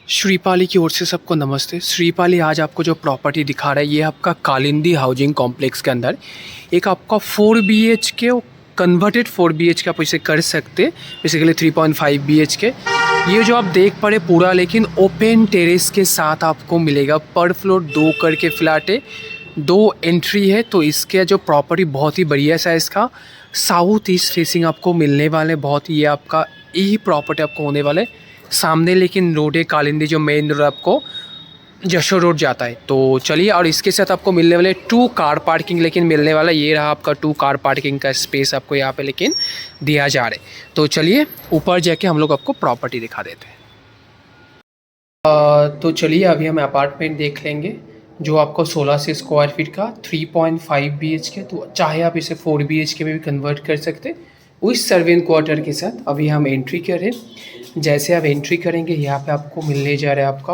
श्रीपाली की ओर से सबको नमस्ते। श्रीपाली आज आपको जो प्रॉपर्टी दिखा रहा है ये आपका कालिंदी हाउसिंग कॉम्प्लेक्स के अंदर एक आपका 4 BHK कन्वर्टेड 4 BHK आप इसे कर सकते हैं, बेसिकली 3.5 BHK। ये जो आप देख पा रहे पूरा लेकिन ओपन टेरेस के साथ आपको मिलेगा। पर फ्लोर 2 करके फ्लैट है, 2 एंट्री है। तो इसके जो प्रॉपर्टी बहुत ही बढ़िया साइज़ का साउथ ईस्ट फेसिंग आपको मिलने वाले। बहुत ही ये आपका यही प्रॉपर्टी आपको होने वाले। सामने लेकिन रोड है कालिंदी, जो मेन रोड आपको जशोर रोड जाता है। तो चलिए, और इसके साथ आपको मिलने वाले 2 कार पार्किंग लेकिन मिलने वाला। ये रहा आपका 2 कार पार्किंग का स्पेस आपको यहाँ पे लेकिन दिया जा रहा है। तो चलिए ऊपर जाके हम लोग आपको प्रॉपर्टी दिखा देते हैं। तो चलिए अभी हम अपार्टमेंट देख लेंगे जो आपको 1600 स्क्वायर फीट का 3.5 BHK। तो चाहे आप इसे 4 BHK में भी कन्वर्ट कर सकते उस सर्वेंट क्वार्टर के साथ। अभी हम एंट्री करें, जैसे आप एंट्री करेंगे यहाँ पे आपको मिलने जा रहा है आपका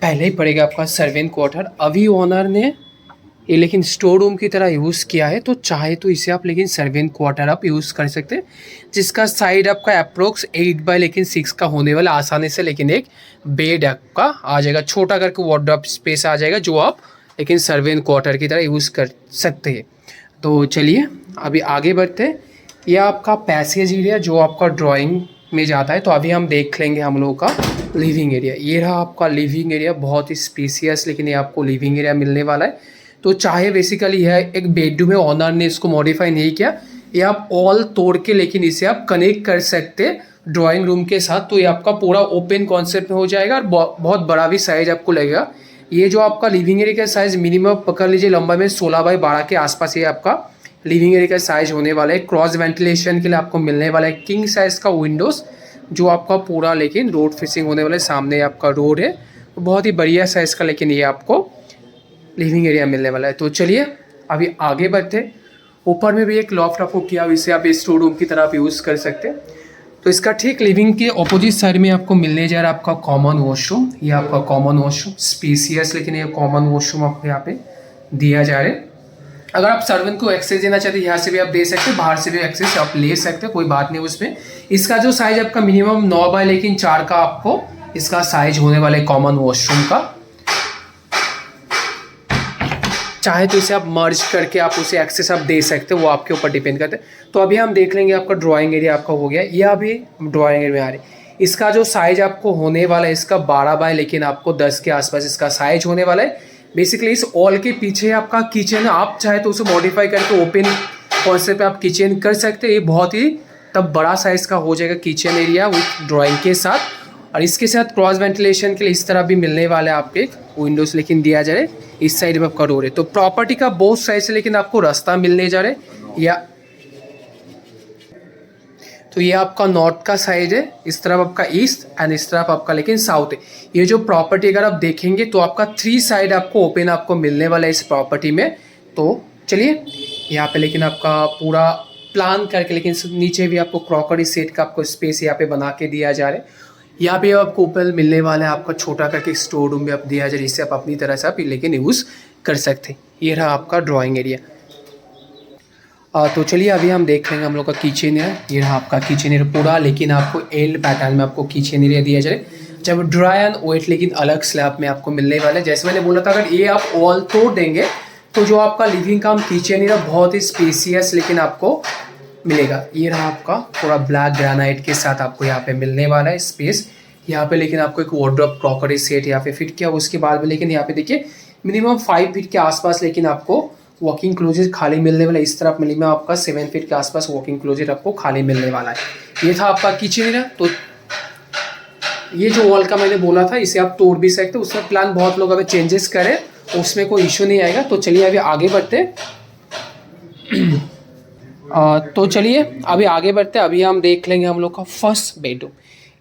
पहले ही पड़ेगा आपका सर्वेंट क्वार्टर। अभी ओनर ने ये लेकिन स्टोर रूम की तरह यूज़ किया है, तो चाहे तो इसे आप लेकिन सर्वेंट क्वार्टर आप यूज़ कर सकते हैं, जिसका साइड आपका अप्रोक्स 8x6 का होने वाला। आसानी से लेकिन एक बेड आपका आ जाएगा, छोटा करके वार्डरोब स्पेस आ जाएगा, जो आप लेकिन सर्वेंट क्वार्टर की तरह यूज़ कर सकते हैं। तो चलिए अभी आगे बढ़ते हैं। यह आपका पैसेज एरिया जो आपका ड्राइंग में जाता है। तो अभी हम देख लेंगे हम लोगों का लिविंग एरिया। ये रहा आपका लिविंग एरिया, बहुत ही स्पेसियस लेकिन ये आपको लिविंग एरिया मिलने वाला है। तो चाहे बेसिकली यह एक बेडरूम है, ऑनर ने इसको मॉडिफाई नहीं किया, ये आप ऑल तोड़ के लेकिन इसे आप कनेक्ट कर सकते ड्राइंग रूम के साथ। तो ये आपका पूरा ओपन कॉन्सेप्ट में हो जाएगा और बहुत बड़ा भी साइज आपको लगेगा। ये जो आपका लिविंग एरिया का साइज मिनिमम पकड़ लीजिए लंबाई में 16x12 के आसपास ये आपका लिविंग एरिया का साइज होने वाला है। क्रॉस वेंटिलेशन के लिए आपको मिलने वाला है किंग साइज का विंडोज़, जो आपका पूरा लेकिन रोड फेसिंग होने वाला है। सामने आपका रोड है, तो बहुत ही बढ़िया साइज़ का लेकिन ये आपको लिविंग एरिया मिलने वाला है। तो चलिए अभी आगे बढ़ते। ऊपर में भी एक लॉफ्ट आपको किया, इसे आप स्टोर रूम की तरह आप यूज़ कर सकते हैं। तो इसका ठीक लिविंग के ऑपोजिट साइड में आपको मिलने जा रहा है आपका कॉमन वॉशरूम। ये आपका कॉमन वॉशरूम स्पेसियस लेकिन ये कॉमन वॉशरूम आपको यहाँ पे दिया जा रहा है। अगर आप सर्वेंट को एक्सेस देना चाहते हैं यहाँ से भी आप दे सकते हैं, बाहर से भी एक्सेस आप ले सकते हैं, कोई बात नहीं उसमें। इसका जो साइज आपका मिनिमम 9x4 का आपको इसका साइज होने वाला है कॉमन वॉशरूम का। चाहे तो इसे आप मर्ज करके आप उसे एक्सेस आप दे सकते हो, वो आपके ऊपर डिपेंड करते हैं। तो अभी हम देख लेंगे आपका ड्राइंग एरिया आपका हो गया। यह अभी ड्राइंग एरिया में आ रही है। इसका जो साइज आपको होने वाला है इसका 12 लेकिन आपको 10 के आसपास इसका साइज होने वाला है। बेसिकली इस ऑल के पीछे आपका किचन है, आप चाहे तो उसे मॉडिफाई करके ओपन कॉन्सेप्ट पे आप किचन कर सकते हैं। ये बहुत ही तब बड़ा साइज़ का हो जाएगा किचन एरिया विथ ड्राइंग के साथ। और इसके साथ क्रॉस वेंटिलेशन के लिए इस तरह भी मिलने वाले आपके एक विंडोज़ लेकिन दिया जा रहा है। इस साइड में आपका डोर है। तो प्रॉपर्टी का बोथ साइड से लेकिन आपको रास्ता मिलने जा रहा है। या तो ये आपका नॉर्थ का साइड है, इस तरफ आपका ईस्ट एंड इस तरफ आपका लेकिन साउथ है। ये जो प्रॉपर्टी अगर आप देखेंगे तो आपका 3 साइड आपको ओपन आपको मिलने वाला है इस प्रॉपर्टी में। तो चलिए यहाँ पे लेकिन आपका पूरा प्लान करके लेकिन नीचे भी आपको क्रॉकरी सेट का आपको स्पेस यहाँ पे बना के दिया जा रहा है। यहाँ पे आपको ऊपर मिलने वाला है आपका छोटा करके स्टोर रूम भी आप दिया जा रहा है, जिससे आप अपनी तरह से आप लेकिन यूज़ कर सकते हैं। ये रहा आपका ड्राइंग एरिया। तो चलिए अभी हम देख लेंगे हम लोग का किचन है। ये रहा आपका किचन एरिया पूरा लेकिन आपको एल पैटर्न में आपको किचन एरिया दिया जाए, जब ड्राई एंड वेट लेकिन अलग स्लैब में आपको मिलने वाला है। जैसे मैंने बोला था अगर ये आप ऑल तोड़ देंगे तो जो आपका लिविंग का किचन एरिया बहुत ही स्पेसियस लेकिन आपको मिलेगा। ये रहा आपका पूरा ब्लैक ग्रेनाइट के साथ आपको यहाँ पे मिलने वाला है स्पेस। यहाँ पे लेकिन आपको एक वार्डरोब क्रॉकरी सेट यहाँ पे फिट किया। उसके बाद में लेकिन यहाँ पे देखिए मिनिमम 5 फीट के आसपास लेकिन आपको वॉकिंग क्लोजेट खाली मिलने वाला है। इस तरफ मिनिमम आपका 7 फीट के आसपास वॉकिंग क्लोजेट आपको खाली मिलने वाला है। ये था आपका किचन एरिया। तो ये जो वॉल का मैंने बोला था इसे आप तोड़ भी सकते हो, उसमें प्लान बहुत लोग अगर चेंजेस करें उसमें कोई इशू नहीं आएगा। तो चलिए अभी आगे बढ़ते। तो चलिए अभी आगे बढ़ते। अभी हम देख लेंगे हम लोग का फर्स्ट बेडरूम।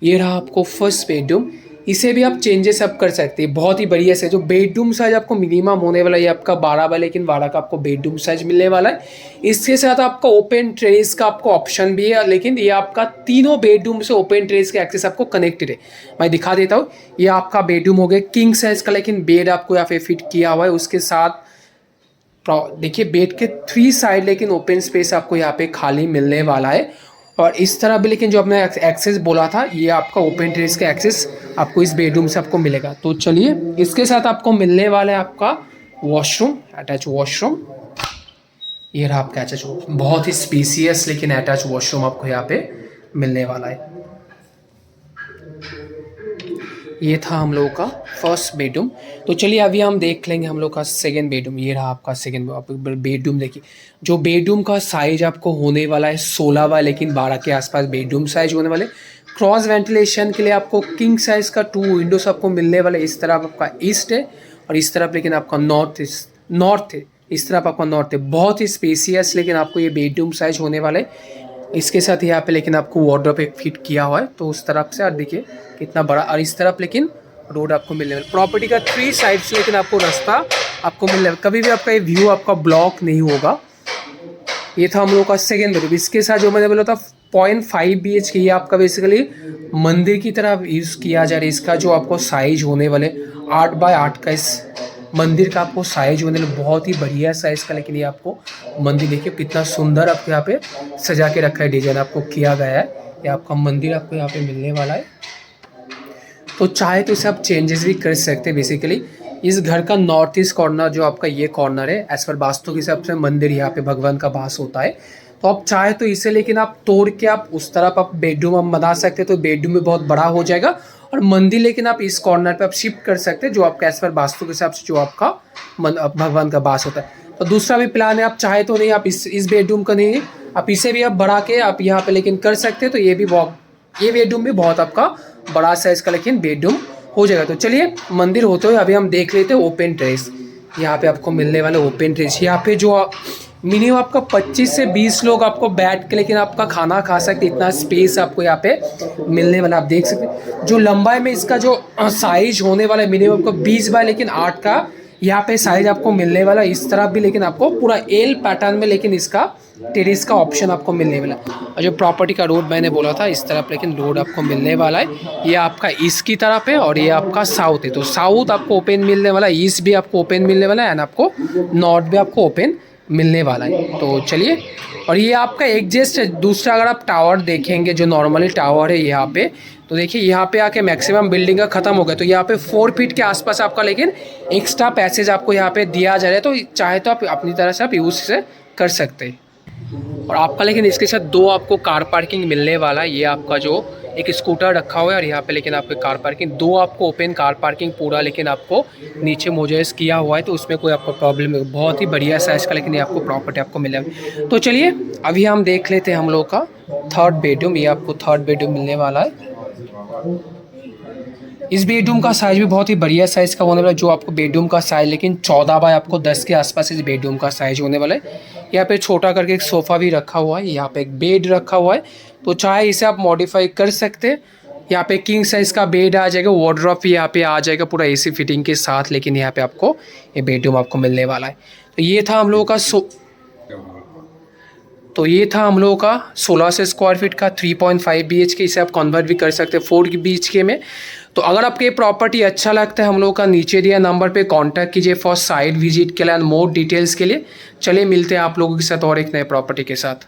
ये रहा आपको फर्स्ट बेडरूम। इसे भी आप चेंजेस अप कर सकते हैं, बहुत ही बढ़िया से। जो बेडरूम साइज आपको मिनिमम होने वाला है ये आपका 12x12 का आपको बेडरूम साइज मिलने वाला है। इसके साथ आपका ओपन टेरेस का आपको ऑप्शन भी है, लेकिन ये आपका तीनों बेडरूम से ओपन टेरेस के एक्सेस आपको कनेक्टेड है। मैं दिखा देता हूँ। ये आपका बेडरूम हो गया किंग साइज का, लेकिन बेड आपको यहाँ पे फिट किया हुआ है। उसके साथ देखिए बेड के 3 साइड लेकिन ओपन स्पेस आपको यहाँ पे खाली मिलने वाला है। और इस तरह भी, लेकिन जो आपने एक्सेस बोला था, ये आपका ओपन टेरेस का एक्सेस आपको इस बेडरूम से आपको मिलेगा। तो चलिए, इसके साथ आपको मिलने वाला है आपका वॉशरूम, अटैच वॉशरूम। ये रहा आपका अटैच वॉशरूम, बहुत ही स्पेसियस लेकिन अटैच वॉशरूम आपको यहाँ पे मिलने वाला है। ये था हम लोगों का फर्स्ट बेडरूम। तो चलिए अभी हम देख लेंगे हम लोग का सेकंड बेडरूम। ये रहा आपका सेकंड बेडरूम। देखिए जो बेडरूम का साइज आपको होने वाला है 16 बाय लेकिन 12 के आसपास बेडरूम साइज होने वाले। क्रॉस वेंटिलेशन के लिए आपको किंग साइज का 2 विंडोज आपको मिलने वाले। इस तरफ आपका ईस्ट है और इस तरफ लेकिन आपका नॉर्थ है। इस तरफ आपका नॉर्थ है। बहुत ही स्पेसियस लेकिन आपको ये बेडरूम साइज होने वाले। इसके साथ यहाँ पे लेकिन आपको वार्डरोब एक फिट किया हुआ है, तो उस तरफ से और देखिए कितना बड़ा। और इस तरफ लेकिन रोड आपको मिलने वाला। प्रॉपर्टी का 3 साइड से लेकिन आपको रास्ता आपको मिलने वाला। कभी भी आपका ये व्यू आपका ब्लॉक नहीं होगा। ये था हम लोग का सेकेंड बेडरूम। इसके साथ जो मैंने बोला था 0.5 BHK, ये आपका बेसिकली मंदिर की तरह यूज़ किया जा रहा है। इसका जो आपको साइज होने वाले 8 बाय 8 का इस मंदिर का आपको साइज होने वाला, बहुत ही बढ़िया साइज का। लेकिन ये आपको मंदिर देखिए कितना सुंदर आपको यहाँ पे सजा के रखा है, डिजाइन आपको किया गया है। ये आपका मंदिर आपको यहाँ पे मिलने वाला है। तो चाहे तो इसे आप चेंजेस भी कर सकते हैं। बेसिकली इस घर का नॉर्थ ईस्ट कॉर्नर जो आपका ये कॉर्नर है, एज पर वास्तु के हिसाब से मंदिर यहाँ पे भगवान का वास होता है। तो आप चाहे तो इसे लेकिन आप तोड़ के आप उस तरफ आप बेडरूम आप बना सकते हैं, तो बेडरूम में बहुत बड़ा हो जाएगा। और मंदिर लेकिन आप इस कॉर्नर पे आप शिफ्ट कर सकते हैं, जो आपका एज पर वास्तु के हिसाब से जो आपका भगवान का वास होता है। तो दूसरा भी प्लान है, आप चाहे तो नहीं आप इस बेडरूम का नहीं, आप इसे भी आप बढ़ा के आप यहाँ पे लेकिन कर सकते हैं। तो ये बेडरूम भी बहुत आपका बड़ा साइज का लेकिन बेडरूम हो जाएगा। तो चलिए मंदिर होते हुए अभी हम देख लेते हैं ओपन टेरेस। यहाँ पे आपको मिलने वाले ओपन टेरेस, यहाँ पे जो मिनिमम आपका 25 से 20 लोग आपको बैठ के लेकिन आपका खाना खा सकते, इतना स्पेस आपको यहाँ पे मिलने वाला। आप देख सकते हैं जो लंबाई में इसका जो साइज होने वाला है मिनिमम आपको 20 बाय लेकिन 8 का यहाँ पे साइज आपको मिलने वाला। इस तरफ भी लेकिन आपको पूरा एल पैटर्न में लेकिन इसका टेरेस का ऑप्शन आपको मिलने वाला। और जो प्रॉपर्टी का रोड मैंने बोला था इस तरफ लेकिन रोड आपको मिलने वाला है। ये आपका ईस्ट की तरफ है और ये आपका साउथ है। तो साउथ आपको ओपन मिलने वाला है, ईस्ट भी आपको ओपन मिलने वाला है एंड आपको नॉर्थ भी आपको ओपन मिलने वाला है। तो चलिए, और ये आपका एग्जस्ट है। दूसरा अगर आप टावर देखेंगे जो नॉर्मली टावर है यहाँ पे, तो देखिए यहाँ पे आके मैक्सिमम बिल्डिंग का खत्म हो गया। तो यहाँ पे 4 फीट के आसपास आपका लेकिन एक्स्ट्रा पैसेज आपको यहाँ पे दिया जा रहा है। तो चाहे तो आप अपनी तरह से आप यूज से कर सकते हैं। और आपका लेकिन इसके साथ 2 आपको कार पार्किंग मिलने वाला है। ये आपका जो एक स्कूटर रखा हुआ है और यहाँ पे लेकिन आपको कार पार्किंग 2 आपको ओपन कार पार्किंग पूरा लेकिन आपको नीचे मोजेस किया हुआ है। तो उसमें कोई आपको प्रॉब्लम नहीं, बहुत ही बढ़िया साइज का लेकिन ये आपको प्रॉपर्टी आपको मिलेगा। तो चलिए अभी हम देख लेते हैं हम लोग का थर्ड बेडरूम। ये आपको थर्ड बेडरूम मिलने वाला है। इस बेडरूम का साइज भी बहुत ही बढ़िया साइज का होने वाला है। जो आपको बेडरूम का साइज लेकिन 14 बाय आपको 10 के आसपास इस बेडरूम का साइज होने वाला है। यहाँ पे छोटा करके एक सोफ़ा भी रखा हुआ है, यहाँ पे एक बेड रखा हुआ है। तो चाहे इसे आप मॉडिफाई कर सकते हैं। यहाँ पे किंग साइज का बेड आ जाएगा, वार्डरोब भी यहाँ पे आ जाएगा पूरा AC फिटिंग के साथ। लेकिन यहाँ पे आपको ये बेडरूम आपको मिलने वाला है। तो ये था हम लोगों का 16 से स्क्वायर फीट का 3.5 BHK। इसे आप कन्वर्ट भी कर सकते हैं 4 BHK में। तो अगर आपको ये प्रॉपर्टी अच्छा लगता है हम लोगों का नीचे दिया नंबर पे कांटेक्ट कीजिए फॉर साइट विजिट के लिए एंड मोर डिटेल्स के लिए। चलिए मिलते हैं आप लोगों के साथ और एक नए प्रॉपर्टी के साथ।